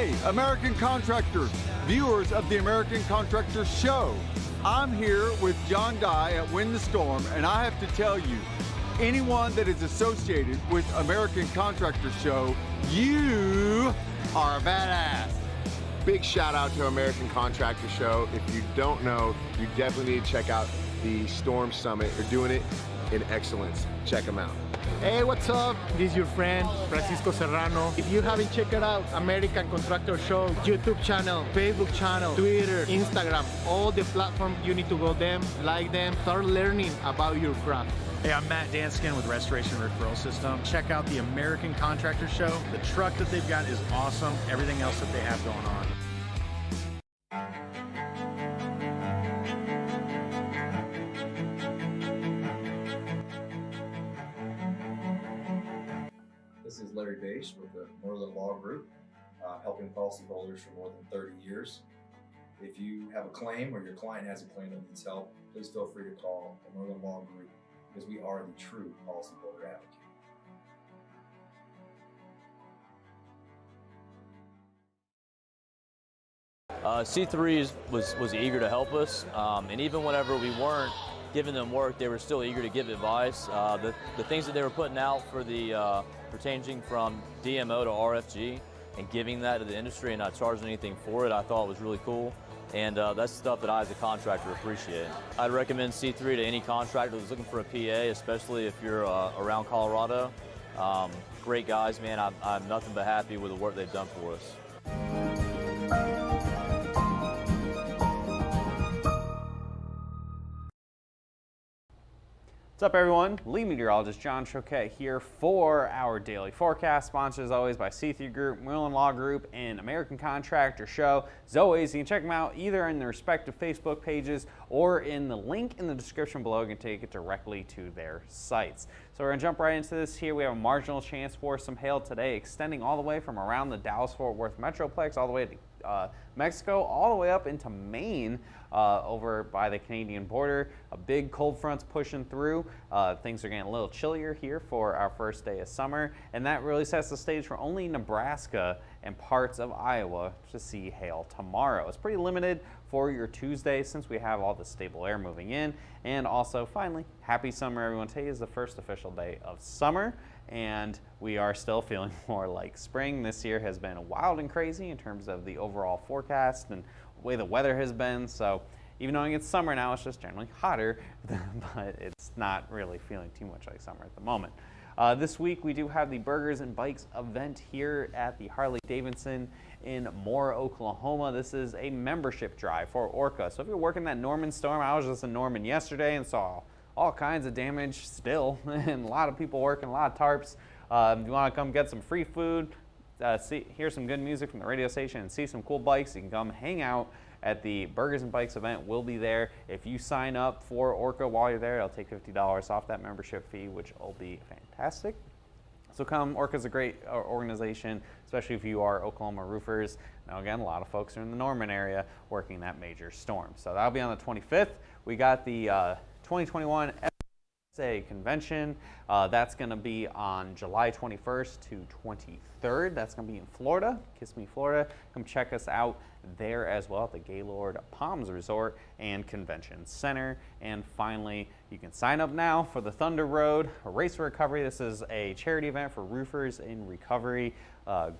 Hey, American Contractors, viewers of the American Contractors Show. I'm here with John Dye at Win the Storm, and I have to tell you, anyone that is associated with American Contractors Show, you are a badass. Big shout out to American Contractor Show. If you don't know, you definitely need to check out the Storm Summit. They're doing it in excellence. Check them out. Hey, what's up? This is your friend, Francisco Serrano. If you haven't checked it out, American Contractor Show, YouTube channel, Facebook channel, Twitter, Instagram, all the platforms, you need to go them, like them, start learning about your craft. Hey, I'm Matt Danskin with Restoration Referral System. Check out the American Contractor Show. The truck that they've got is awesome. Everything else that they have going on. This is Larry Bache with the Merlin Law Group, helping policyholders for more than 30 years. If you have a claim or your client has a claim that needs help, please feel free to call the Merlin Law Group because we are the true policyholder advocate. C3 was eager to help us, and even whenever we weren't giving them work, they were still eager to give advice. The things that they were putting out for the changing from DMO to RFG and giving that to the industry and not charging anything for it, I thought was really cool. And that's stuff that I as a contractor appreciate. I'd recommend C3 to any contractor who's looking for a PA, especially if you're around Colorado. Great guys, man. I'm nothing but happy with the work they've done for us. What's up, everyone? Lead meteorologist John Choquette here for our daily forecast, sponsored as always by C3 Group, Merlin Law Group, and American Contractor Show. As always, you can check them out either in the respective Facebook pages or in the link in the description below. You can take it directly to their sites. So we're going to jump right into this here. We have a marginal chance for some hail today, extending all the way from around the Dallas-Fort Worth Metroplex all the way to Mexico, all the way up into Maine, over by the Canadian border. A big cold front's pushing through. Things are getting a little chillier here for our first day of summer, and that really sets the stage for only Nebraska and parts of Iowa to see hail tomorrow. It's pretty limited for your Tuesday since we have all the stable air moving in. And also, finally, happy summer, everyone. Today is the first official day of summer, and we are still feeling more like spring. This year has been wild and crazy in terms of the overall forecast and the way the weather has been. So even though it's summer now, it's just generally hotter, but it's not really feeling too much like summer at the moment. This week we do have the Burgers and Bikes event here at the Harley-Davidson in Moore, Oklahoma. This is a membership drive for Orca. So if you're working that Norman storm, I was just in Norman yesterday and saw all kinds of damage still, and a lot of people working, a lot of tarps. If you want to come get some free food, hear some good music from the radio station, and see some cool bikes, you can come hang out at the Burgers and Bikes event. We'll be there. If you sign up for Orca while you're there, it'll take $50 off that membership fee, which will be fantastic. So come. Orca's a great organization, especially if you are Oklahoma roofers. Now again, a lot of folks are in the Norman area working that major storm. So that'll be on the 25th. We got the 2021 FSA convention. That's going to be on July 21st to 23rd. That's going to be in Florida, Kissimmee, Florida. Come check us out there as well at the Gaylord Palms Resort and Convention Center. And finally, you can sign up now for the Thunder Road Race for Recovery. This is a charity event for roofers in recovery.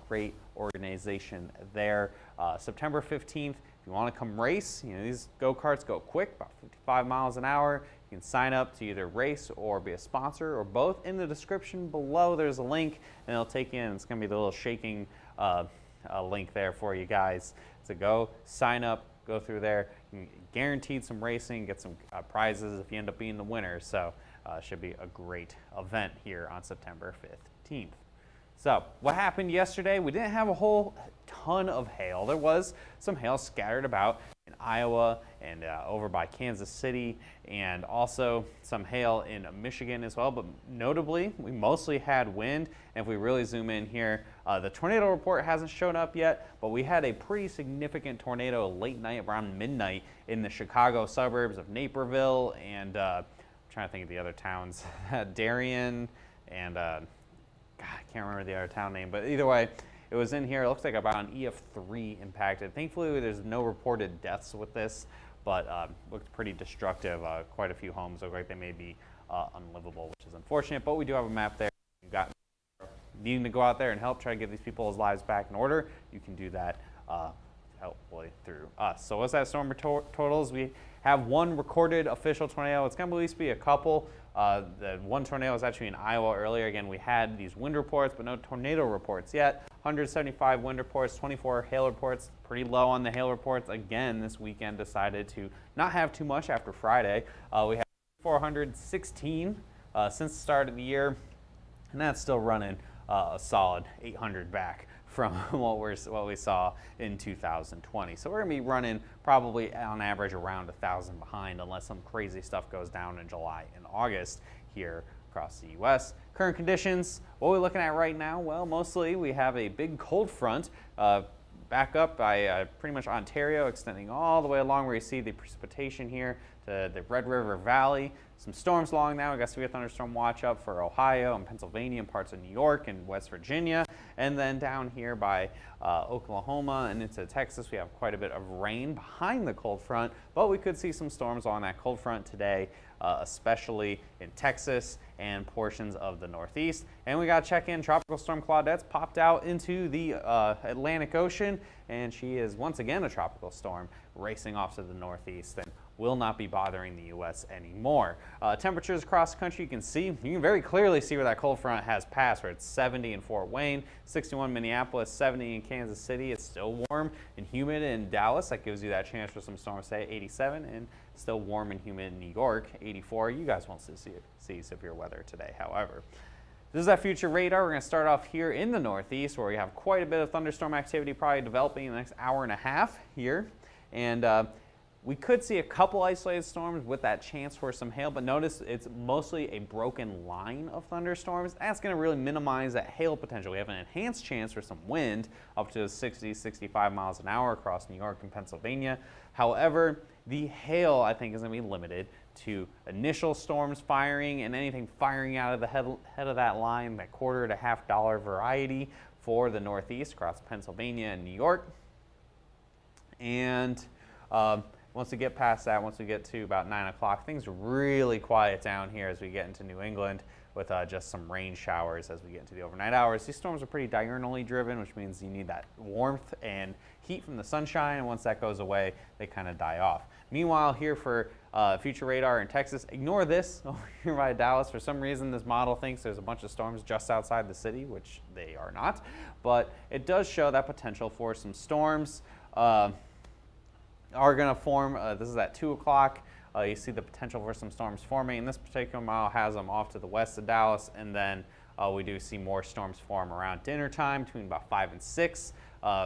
Great organization there. September 15th, if you want to come race, these go-karts go quick, about 55 miles an hour. You can sign up to either race or be a sponsor or both. In the description below, there's a link, and it'll take you in. It's going to be the little shaking link there for you guys. So go sign up, go through there. You can guaranteed some racing, get some prizes if you end up being the winner. So it should be a great event here on September 15th. So what happened yesterday? We didn't have a whole ton of hail. There was some hail scattered about in Iowa and over by Kansas City, and also some hail in Michigan as well. But notably, we mostly had wind. And if we really zoom in here, the tornado report hasn't shown up yet, but we had a pretty significant tornado late night, around midnight, in the Chicago suburbs of Naperville and I'm trying to think of the other towns, Darien and God, I can't remember the other town name, but either way, It was in here. It looks like about an EF3 impacted. Thankfully, there's no reported deaths with this, but looked pretty destructive. Quite a few homes look like they may be unlivable, which is unfortunate. But we do have a map there. You've got needing to go out there and help try to get these people's lives back in order. You can do that helpfully through us. So what's that storm totals? We have one recorded official tornado. It's going to at least be a couple. The one tornado was actually in Iowa earlier. Again, we had these wind reports, but no tornado reports yet. 175 wind reports, 24 hail reports. Pretty low on the hail reports. Again, this weekend decided to not have too much after Friday. We have 416 since the start of the year, and that's still running a solid 800 back from what we saw in 2020. So we're going to be running probably on average around 1,000 behind unless some crazy stuff goes down in July and August here across the U.S. Current conditions, what we're looking at right now, well, mostly we have a big cold front back up by pretty much Ontario, extending all the way along where you see the precipitation here to the Red River Valley. Some storms along now. We got severe thunderstorm watch up for Ohio and Pennsylvania and parts of New York and West Virginia. And then down here by Oklahoma and into Texas, we have quite a bit of rain behind the cold front, but we could see some storms on that cold front today, especially in Texas and portions of the Northeast. And we got to check in. Tropical Storm Claudette's popped out into the Atlantic Ocean, and she is once again a tropical storm racing off to the Northeast and will not be bothering the U.S. anymore. Temperatures across the country, you can very clearly see where that cold front has passed, where it's 70 in Fort Wayne, 61 Minneapolis, 70 in Kansas City. It's still warm and humid in Dallas. That gives you that chance for some storms today, 87, and still warm and humid in New York, 84. You guys won't see severe weather today, however. This is that future radar. We're going to start off here in the Northeast, where we have quite a bit of thunderstorm activity probably developing in the next hour and a half here. And we could see a couple isolated storms with that chance for some hail, but notice it's mostly a broken line of thunderstorms. That's going to really minimize that hail potential. We have an enhanced chance for some wind up to 60, 65 miles an hour across New York and Pennsylvania. However, the hail, I think, is going to be limited to initial storms firing and anything firing out of the head of that line, that quarter to $half variety for the Northeast across Pennsylvania and New York. And once we get past that, once we get to about 9 o'clock, things really quiet down here as we get into New England with just some rain showers as we get into the overnight hours. These storms are pretty diurnally driven, which means you need that warmth and heat from the sunshine, and once that goes away, they kind of die off. Meanwhile, here for future radar in Texas, ignore this over here by Dallas. For some reason, this model thinks there's a bunch of storms just outside the city, which they are not, but it does show that potential for some storms are going to form. This is at 2 o'clock. You see the potential for some storms forming, and this particular model has them off to the west of Dallas, and then we do see more storms form around dinner time between about 5 and 6,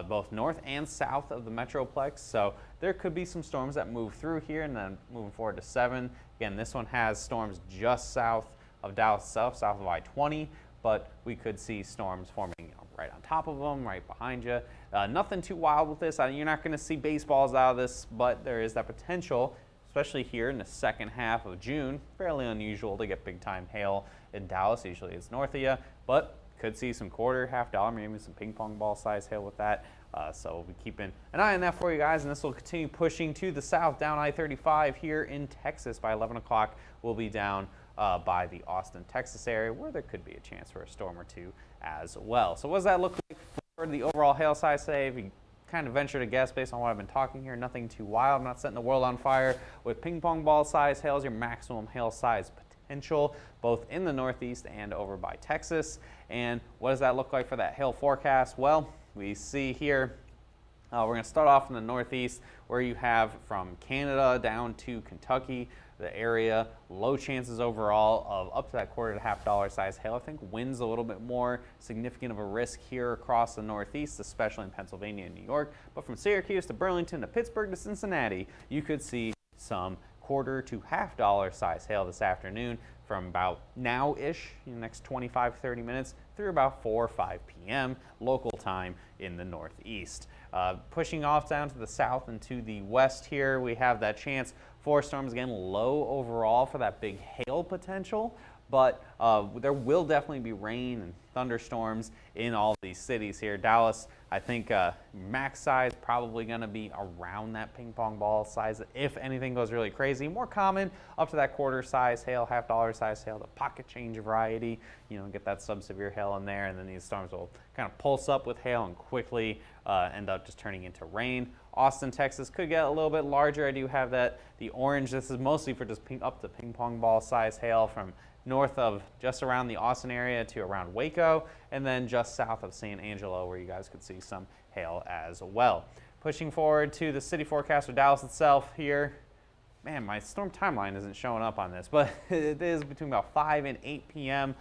both north and south of the Metroplex. So there could be some storms that move through here, and then moving forward to 7. Again, this one has storms just south of Dallas itself, south of I-20, but we could see storms forming right on top of them, right behind you. Nothing too wild with this. You're not going to see baseballs out of this, but there is that potential, especially here in the second half of June. Fairly unusual to get big-time hail in Dallas. Usually it's north of you, but could see some quarter, $half, maybe some ping pong ball size hail with that. So we'll be keeping an eye on that for you guys, and this will continue pushing to the south down I-35 here in Texas. By 11 o'clock, we'll be down by the Austin, Texas area, where there could be a chance for a storm or two as well. So what does that look like for the overall hail size today? If you kind of venture to guess based on what I've been talking here, nothing too wild. I'm not setting the world on fire. With ping pong ball size hail is your maximum hail size potential, both in the Northeast and over by Texas. And what does that look like for that hail forecast? Well, we see here, we're going to start off in the Northeast, where you have from Canada down to Kentucky, the area, low chances overall of up to that quarter to $half size hail. I think wind's a little bit more significant of a risk here across the Northeast, especially in Pennsylvania and New York. But from Syracuse to Burlington to Pittsburgh to Cincinnati, you could see some quarter to $half size hail this afternoon from about now-ish, in the next 25-30 minutes, through about 4 or 5 p.m. local time in the Northeast. Pushing off down to the south and to the west here, we have that chance for storms, again, low overall for that big hail potential, but there will definitely be rain and thunderstorms in all of these cities here. Dallas, I think max size probably going to be around that ping pong ball size. If anything goes really crazy, more common up to that quarter size hail, $half size hail, the pocket change variety. Get that sub-severe hail in there, and then these storms will kind of pulse up with hail and quickly end up just turning into rain. Austin, Texas could get a little bit larger. I do have the orange. This is mostly for just up to ping pong ball size hail from north of just around the Austin area to around Waco, and then just south of San Angelo, where you guys could see some hail as well. Pushing forward to the city forecast for Dallas itself here. Man, my storm timeline isn't showing up on this, but it is between about 5 and 8 p.m.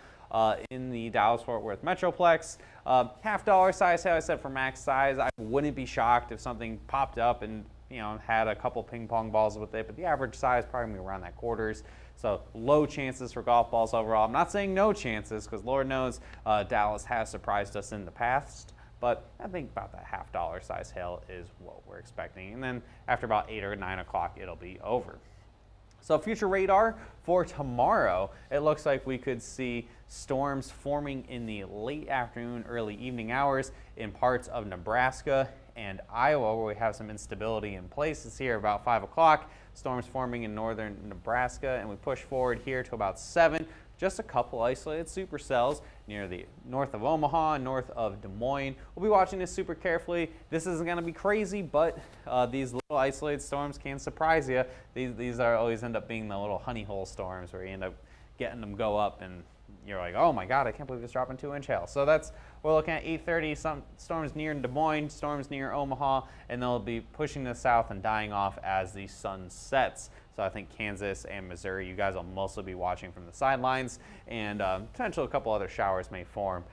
In the Dallas-Fort Worth Metroplex. $half size hail, I said, for max size. I wouldn't be shocked if something popped up and had a couple ping pong balls with it, but the average size probably gonna be around that quarters. So low chances for golf balls overall. I'm not saying no chances, because Lord knows Dallas has surprised us in the past, but I think about that $half size hail is what we're expecting. And then after about 8 or 9 o'clock, it'll be over. So future radar for tomorrow, it looks like we could see storms forming in the late afternoon, early evening hours in parts of Nebraska and Iowa, where we have some instability in places here about 5 o'clock. Storms forming in northern Nebraska, and we push forward here to about 7. Just a couple isolated supercells near the north of Omaha and north of Des Moines. We'll be watching this super carefully. This isn't going to be crazy, but these little isolated storms can surprise you. These always end up being the little honey hole storms where you end up getting them go up and you're like, oh my God, I can't believe it's dropping 2-inch hail. So we're looking at 8:30, some storms near Des Moines, storms near Omaha, and they'll be pushing to the south and dying off as the sun sets. So I think Kansas and Missouri, you guys will mostly be watching from the sidelines, and potentially a couple other showers may form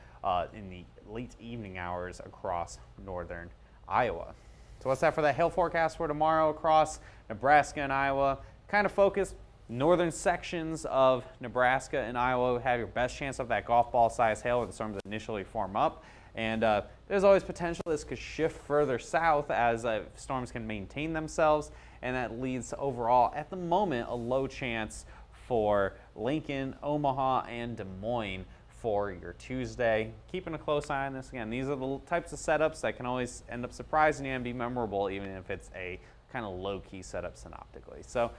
in the late evening hours across northern Iowa. So what's that for that hail forecast for tomorrow across Nebraska and Iowa? Kind of focused. Northern sections of Nebraska and Iowa have your best chance of that golf ball size hail where the storms initially form up. And there's always potential this could shift further south as storms can maintain themselves. And that leads to overall, at the moment, a low chance for Lincoln, Omaha, and Des Moines for your Tuesday. Keeping a close eye on this. Again, these are the types of setups that can always end up surprising you and be memorable, even if it's a kind of low-key setup synoptically. So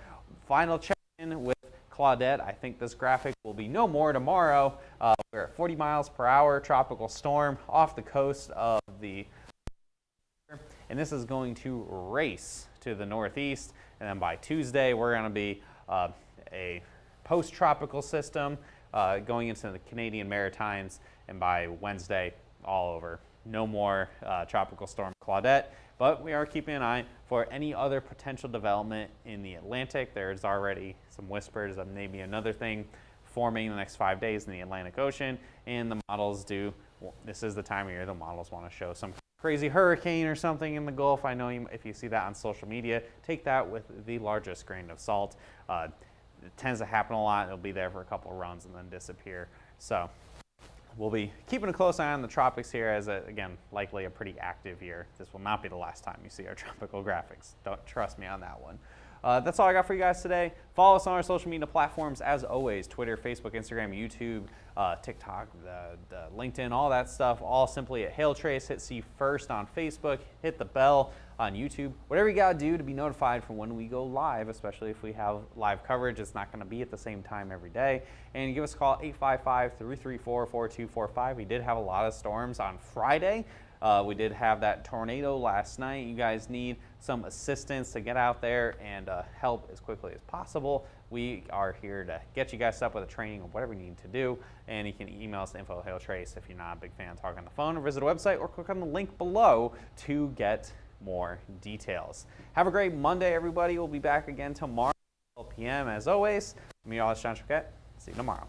final check with Claudette. I think this graphic will be no more tomorrow. We're at 40 miles per hour, tropical storm off the coast of the, and this is going to race to the northeast, and then by Tuesday we're going to be a post-tropical system going into the Canadian Maritimes, and by Wednesday all over. No more tropical storm Claudette, but we are keeping an eye for any other potential development in the Atlantic. There's already some whispers of maybe another thing forming in the next 5 days in the Atlantic Ocean, and the models do, well, this is the time of year the models want to show some crazy hurricane or something in the Gulf. I know if you see that on social media, take that with the largest grain of salt. It tends to happen a lot. It'll be there for a couple of runs and then disappear. So we'll be keeping a close eye on the tropics here as, again, likely a pretty active year. This will not be the last time you see our tropical graphics. Don't trust me on that one. That's all I got for you guys today. Follow us on our social media platforms as always, Twitter, Facebook, Instagram, YouTube, TikTok, the LinkedIn, all that stuff, all simply at Hail Trace. Hit see first on Facebook, hit the bell on YouTube. Whatever you got to do to be notified for when we go live, especially if we have live coverage. It's not going to be at the same time every day. And give us a call, 855-334-4245. We did have a lot of storms on Friday. We did have that tornado last night. You guys need some assistance to get out there and help as quickly as possible. We are here to get you guys up with a training or whatever you need to do. And you can email us to info@hailtrace if you're not a big fan of talking on the phone, or visit our website or click on the link below to get more details. Have a great Monday, everybody. We'll be back again tomorrow at 12 p.m. as always. I'm Meteorologist John Choquette. See you tomorrow.